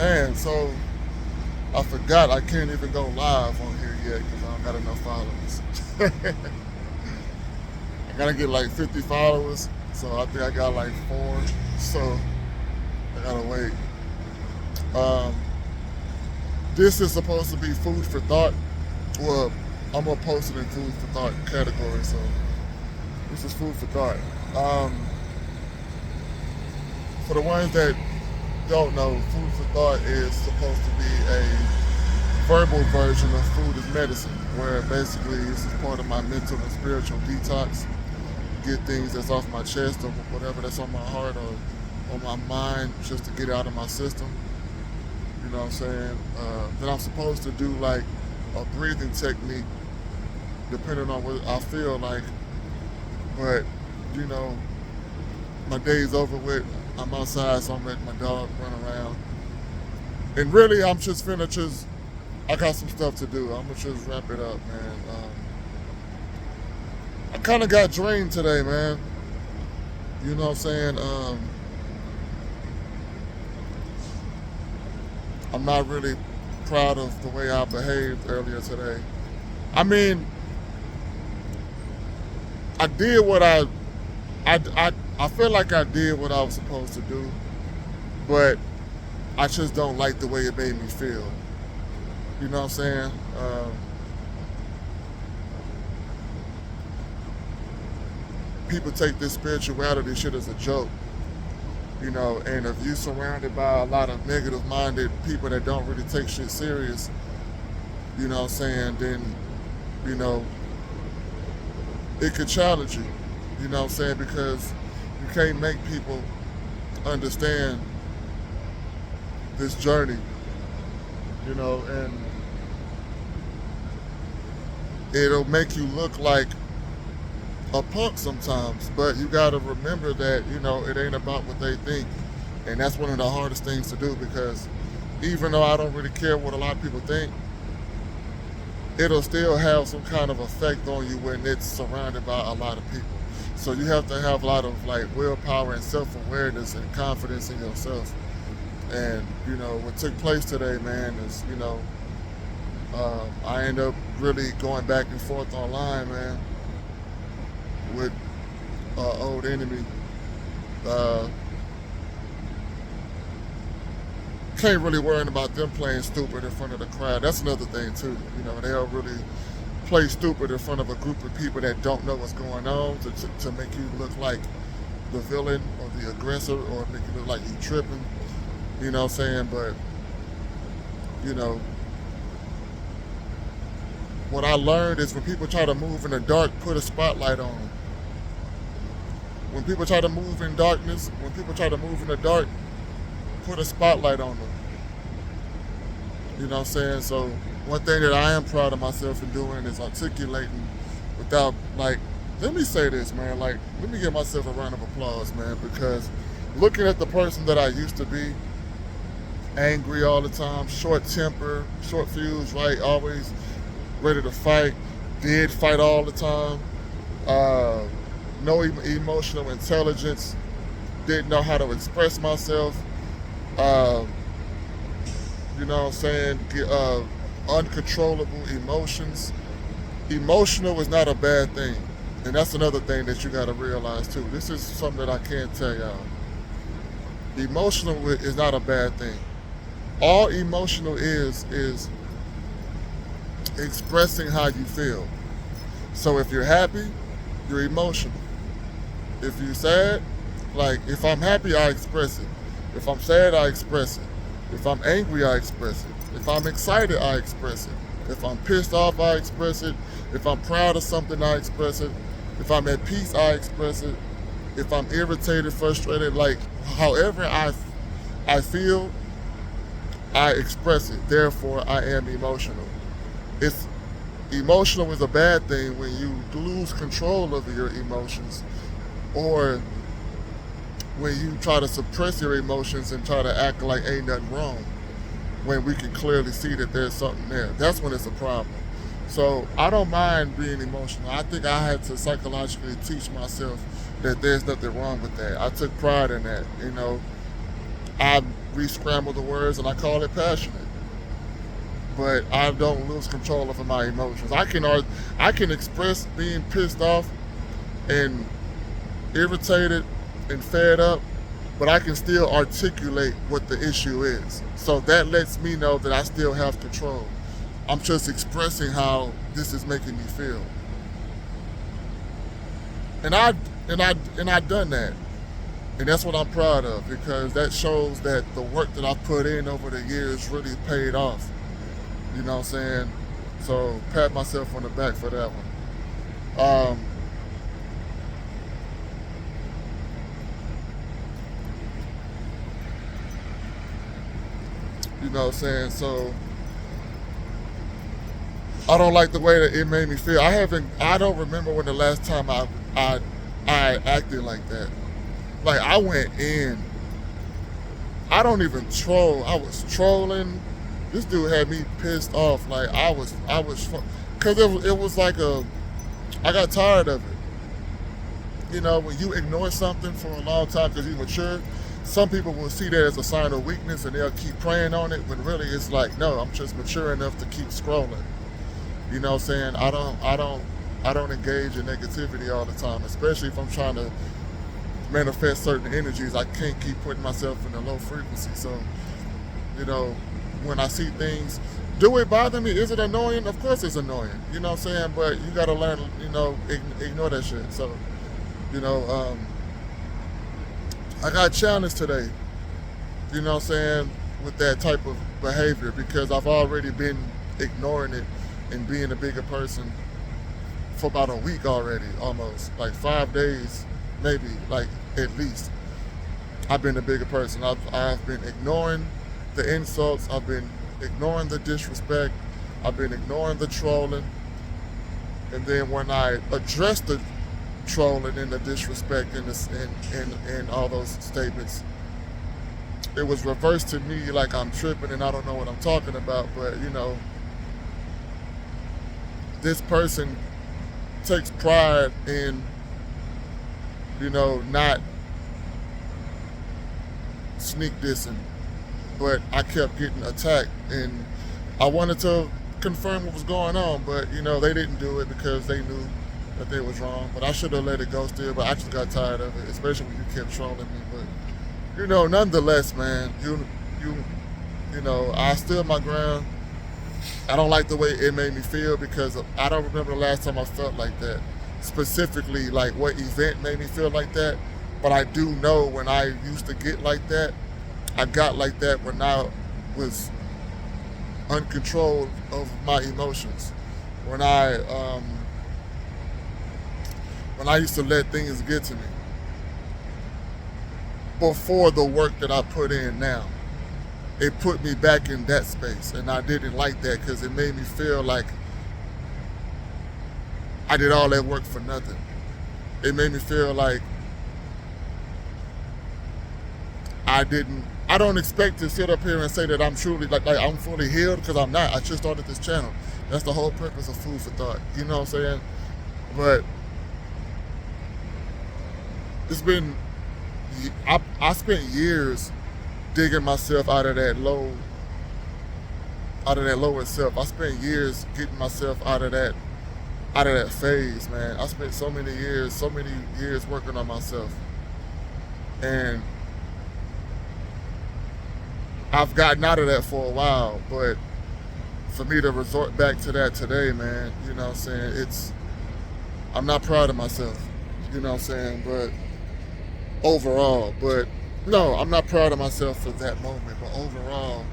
Man, so I forgot I can't even go live on here yet because I don't got enough followers. I gotta get like 50 followers, so I think I got like four. So I gotta wait. Um, this is supposed to be food for thought. Well, I'm gonna post it in food for thought category. So this is food for thought. Um, for the ones that don't know, food for thought is supposed to be a verbal version of food is medicine, where basically this is part of my mental and spiritual detox. Get things that's off my chest or whatever that's on my heart or on my mind just to get out of my system. You know what I'm saying? Then I'm supposed to do like a breathing technique depending on what I feel like. But, you know, my day's over with. I'm outside, so I'm letting my dog run around. And really, I'm just finna just, I got some stuff to do. I'm gonna just wrap it up, man. I kind of got drained today, man. You know what I'm saying? I'm not really proud of the way I behaved earlier today. I mean, I did what I feel like I did what I was supposed to do, but I just don't like the way it made me feel. You know what I'm saying? People take this spirituality shit as a joke, you know, and if you surrounded by a lot of negative minded people that don't really take shit serious, you know what I'm saying, then, you know, it could challenge you, you know what I'm saying, because you can't make people understand this journey, you know, and it'll make you look like a punk sometimes, but you gotta remember that, you know, it ain't about what they think. And that's one of the hardest things to do because even though I don't really care what a lot of people think, it'll still have some kind of effect on you when it's surrounded by a lot of people. So you have to have a lot of like willpower and self-awareness and confidence in yourself. And, you know, what took place today, man, is, you know, I end up really going back and forth online, man, with old enemy. Uh, can't really worry about them playing stupid in front of the crowd. That's another thing too. You know, they'll really play stupid in front of a group of people that don't know what's going on to make you look like the villain or the aggressor or make you look like you tripping. You know what I'm saying? But, you know, what I learned is when people try to move in the dark, put a spotlight on them. When people try to move in darkness, when people try to move in the dark, put a spotlight on them. You know what I'm saying? So one thing that I am proud of myself in doing is articulating without, like, let me say this, man, like, let me give myself a round of applause, man, because looking at the person that I used to be, angry all the time, short temper, short fuse, right, always ready to fight, did fight all the time, no emotional intelligence, didn't know how to express myself, uh, you know what I'm saying, uncontrollable emotions. Emotional is not a bad thing. And that's another thing that you got to realize too. This is something that I can't tell y'all. Emotional is not a bad thing. All emotional is expressing how you feel. So if you're happy, you're emotional. If you're sad, like if I'm happy, I express it. If I'm sad, I express it. If I'm angry, I express it. If I'm excited, I express it. If I'm pissed off, I express it. If I'm proud of something, I express it. If I'm at peace, I express it. If I'm irritated, frustrated, like however I feel, I express it. Therefore, I am emotional. It's emotional is a bad thing when you lose control over your emotions or when you try to suppress your emotions and try to act like ain't nothing wrong when we can clearly see that there's something there. That's when it's a problem. So I don't mind being emotional. I think I had to psychologically teach myself that there's nothing wrong with that. I took pride in that. You know, I re-scramble the words, and I call it passionate. But I don't lose control over my emotions. I can express being pissed off and irritated and fed up, but I can still articulate what the issue is. So that lets me know that I still have control. I'm just expressing how this is making me feel. And I done that. And that's what I'm proud of, because that shows that the work that I put in over the years really paid off. You know what I'm saying? So pat myself on the back for that one. You know what I'm saying? So I don't like the way that it made me feel. I don't remember when the last time I acted like that. Like, I went in. I don't even troll. I was trolling. This dude had me pissed off. Like, because it was like I got tired of it. You know, when you ignore something for a long time because you mature, some people will see that as a sign of weakness and they'll keep preying on it, when really it's like, no, I'm just mature enough to keep scrolling. You know what I'm saying? I don't engage in negativity all the time, especially if I'm trying to manifest certain energies. I can't keep putting myself in a low frequency. So, you know, when I see things, do it bother me? Is it annoying? Of course it's annoying. You know what I'm saying? But you gotta learn, you know, ignore that shit. So, you know, I got challenged today, you know what I'm saying, with that type of behavior, because I've already been ignoring it and being a bigger person for about a week already, almost. Like 5 days, maybe, like, at least. I've been a bigger person. I've been ignoring the insults. I've been ignoring the disrespect. I've been ignoring the trolling. And then when I address the trolling and the disrespect and all those statements, it was reversed to me like I'm tripping and I don't know what I'm talking about. But, you know, this person takes pride in, you know, not sneak dissing, but I kept getting attacked, and I wanted to confirm what was going on, but, you know, they didn't do it because they knew that they was wrong. But I should have let it go still, but I just got tired of it, especially when you kept trolling me. But, you know, nonetheless, man, you know, I stood my ground. I don't like the way it made me feel, because I don't remember the last time I felt like that. Specifically, like, what event made me feel like that. But I do know when I used to get like that, I got like that when I was uncontrolled of my emotions. When I used to let things get to me before the work that I put in now. It put me back in that space, and I didn't like that, because it made me feel like I did all that work for nothing. It made me feel like I don't expect to sit up here and say that I'm truly, like I'm fully healed, because I'm not. I just started this channel. That's the whole purpose of Food for Thought. You know what I'm saying? But it's been, I spent years digging myself out of that lower self. I spent years getting myself out of that phase, man. I spent so many years working on myself. And I've gotten out of that for a while, but for me to resort back to that today, man, you know what I'm saying, I'm not proud of myself, you know what I'm saying, but overall, no, I'm not proud of myself for that moment, but overall,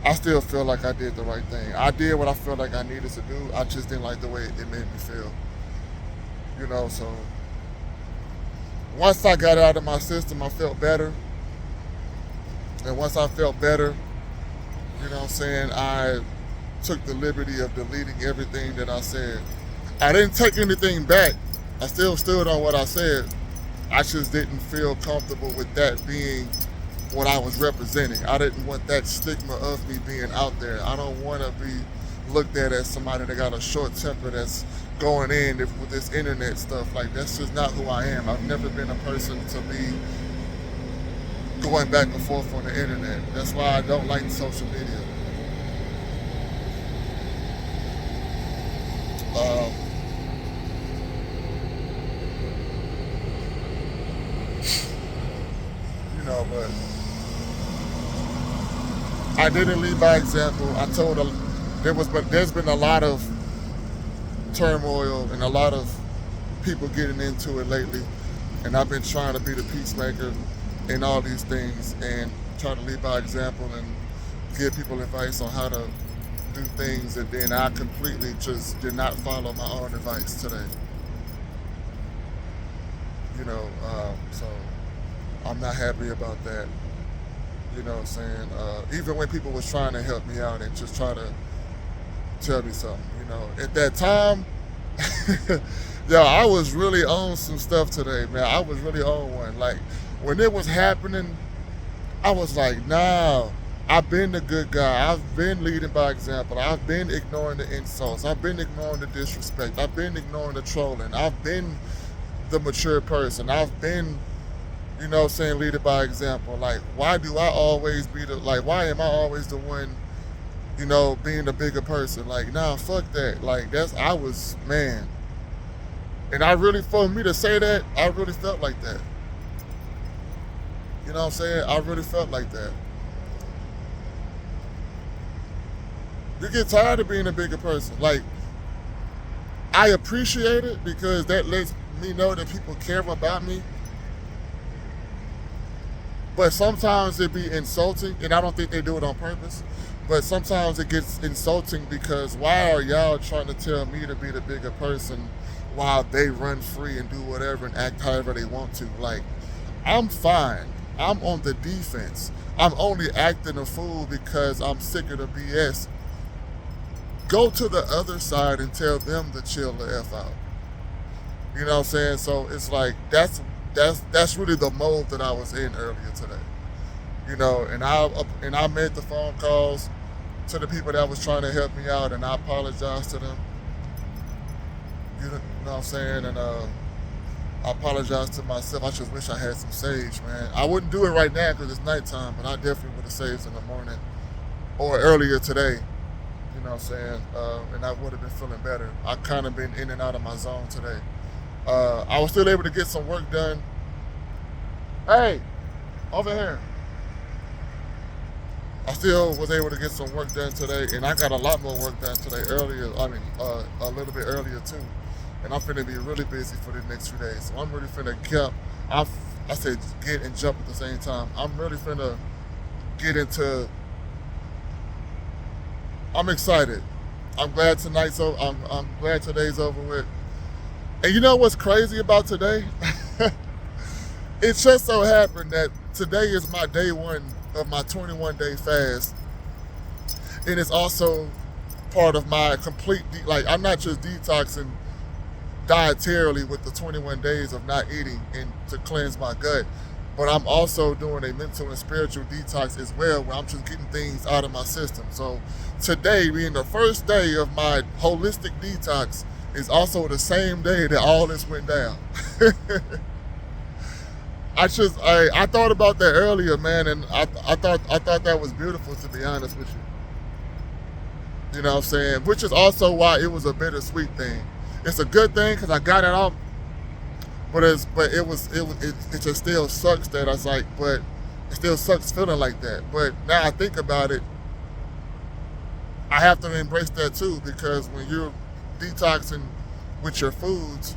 I still feel like I did the right thing. I did what I felt like I needed to do. I just didn't like the way it made me feel. You know, so once I got it out of my system, I felt better. And once I felt better, you know what I'm saying, I took the liberty of deleting everything that I said. I didn't take anything back. I still stood on what I said. I just didn't feel comfortable with that being what I was representing. I didn't want that stigma of me being out there. I don't want to be looked at as somebody that got a short temper that's going in with this internet stuff. Like, that's just not who I am. I've never been a person to be going back and forth on the internet. That's why I don't like social media. Um, but I didn't lead by example. I told her there's been a lot of turmoil and a lot of people getting into it lately, and I've been trying to be the peacemaker in all these things and try to lead by example and give people advice on how to do things, and then I completely just did not follow my own advice today. So I'm not happy about that. You know what I'm saying? Even when people was trying to help me out and just try to tell me something, at that time, yeah, I was really on some stuff today, man. I was really on one. Like, when it was happening, I was like, nah, I've been the good guy. I've been leading by example. I've been ignoring the insults. I've been ignoring the disrespect. I've been ignoring the trolling. I've been the mature person. I've been, leading by example. Like, why do I always why am I always the one, being the bigger person? Like, nah, fuck that. Like, man. And for me to say that, I really felt like that. You know what I'm saying? I really felt like that. You get tired of being a bigger person. Like, I appreciate it because that lets me know that people care about me. But sometimes it be insulting, and I don't think they do it on purpose. But sometimes it gets insulting because why are y'all trying to tell me to be the bigger person while they run free and do whatever and act however they want to? Like, I'm fine. I'm on the defense. I'm only acting a fool because I'm sick of the BS. Go to the other side and tell them to chill the F out. You know what I'm saying? So it's like, that's really the mode that I was in earlier today. And I made the phone calls to the people that was trying to help me out, and I apologized to them. You know what I'm saying? And I apologize to myself. I just wish I had some sage, man. I wouldn't do it right now because it's nighttime, but I definitely would have saved in the morning or earlier today. You know what I'm saying? And I would have been feeling better. I kind of been in and out of my zone today. I was still able to get some work done. Hey, over here. I still was able to get some work done today, and I got a lot more work done today a little bit earlier too. And I'm finna be really busy for the next few days. So I'm really finna I said get and jump at the same time. I'm really finna get into, I'm excited. I'm glad I'm glad today's over with. And you know what's crazy about today? It just so happened that today is my day one of my 21-day fast. And it's also part of my complete, I'm not just detoxing dietarily with the 21 days of not eating and to cleanse my gut, but I'm also doing a mental and spiritual detox as well, where I'm just getting things out of my system. So today, being the first day of my holistic detox, is also the same day that all this went down. I thought about that earlier, man, and I thought that was beautiful, to be honest with you. You know what I'm saying? Which is also why it was a bittersweet thing. It's a good thing because I got it off, but it just still sucks that I was like, but it still sucks feeling like that. But now I think about it, I have to embrace that too, because when you're detoxing with your foods,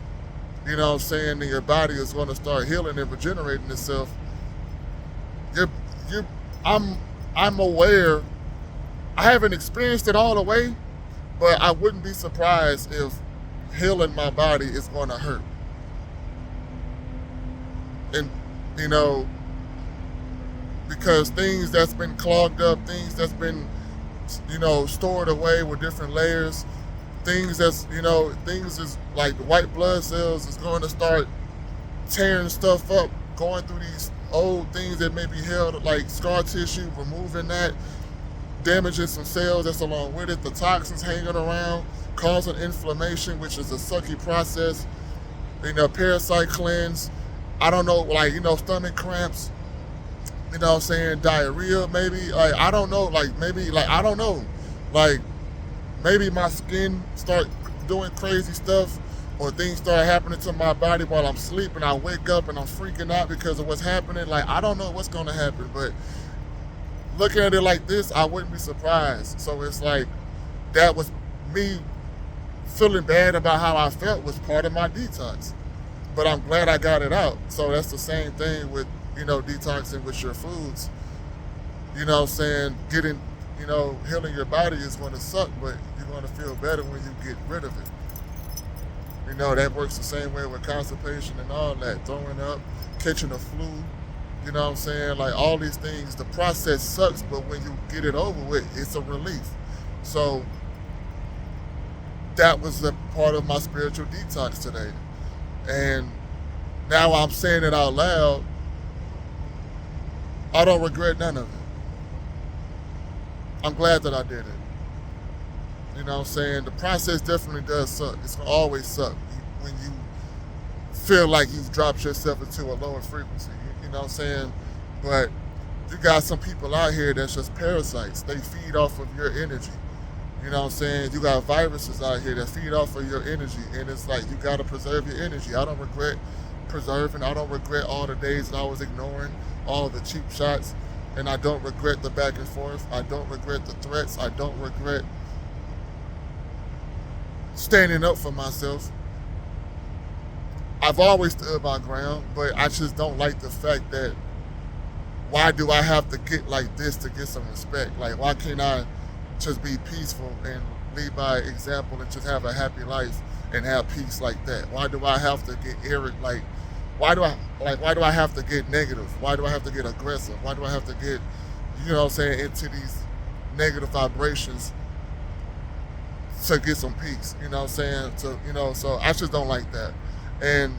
you know what I'm saying, then your body is going to start healing and regenerating itself. I'm aware. I haven't experienced it all the way, but I wouldn't be surprised if healing my body is going to hurt. And, because things that's been clogged up, things that's been, stored away with different layers, things is like the white blood cells is going to start tearing stuff up, going through these old things that may be held, like scar tissue, removing that, damaging some cells that's along with it, the toxins hanging around, causing inflammation, which is a sucky process, parasite cleanse, I don't know, stomach cramps, you know what I'm saying, diarrhea maybe. Like, I don't know. Like, maybe, like, I don't know. Like, maybe my skin start doing crazy stuff, or things start happening to my body while I'm sleeping. I wake up and I'm freaking out because of what's happening. Like, I don't know what's going to happen, but looking at it like this, I wouldn't be surprised. So it's like, that was me feeling bad about how I felt was part of my detox. But I'm glad I got it out. So that's the same thing with, detoxing with your foods. You know what I'm saying? Healing your body is going to suck, but you're going to feel better when you get rid of it. That works the same way with constipation and all that. Throwing up, catching the flu. You know what I'm saying? Like, all these things, the process sucks, but when you get it over with, it's a relief. So that was a part of my spiritual detox today. And now I'm saying it out loud. I don't regret none of it. I'm glad that I did it. You know what I'm saying? The process definitely does suck. It's going to always suck when you feel like you've dropped yourself into a lower frequency. You know what I'm saying? But you got some people out here that's just parasites. They feed off of your energy. You know what I'm saying? You got viruses out here that feed off of your energy. And it's like, you got to preserve your energy. I don't regret preserving. I don't regret all the days that I was ignoring all the cheap shots. And I don't regret the back and forth. I don't regret the threats. I don't regret standing up for myself. I've always stood my ground, but I just don't like the fact that, why do I have to get like this to get some respect? Like, why can't I just be peaceful and lead by example and just have a happy life and have peace like that? Why do I have to get irritated? Why do I have to get negative? Why do I have to get aggressive? Why do I have to get, into these negative vibrations to get some peace? You know what I'm saying? So I just don't like that. And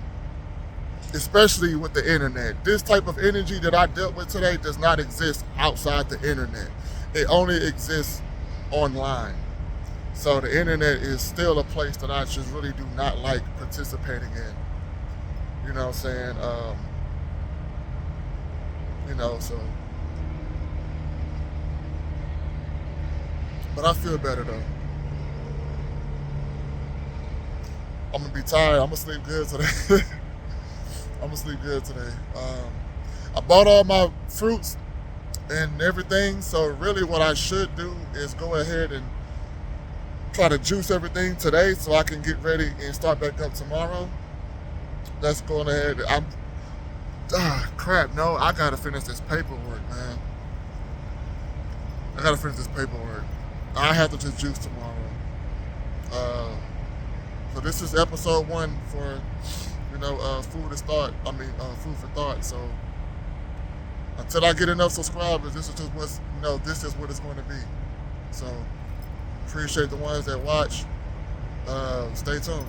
especially with the internet, this type of energy that I dealt with today does not exist outside the internet. It only exists online. So the internet is still a place that I just really do not like participating in. You know what I'm saying? So. But I feel better though. I'm gonna be tired. I'm gonna sleep good today. I bought all my fruits and everything. So really what I should do is go ahead and try to juice everything today so I can get ready and start back up tomorrow. Let's go ahead. No, I gotta finish this paperwork, man. I have to just juice tomorrow. So this is episode 1 for, food for thought. So until I get enough subscribers, this is what it's going to be. So appreciate the ones that watch. Stay tuned.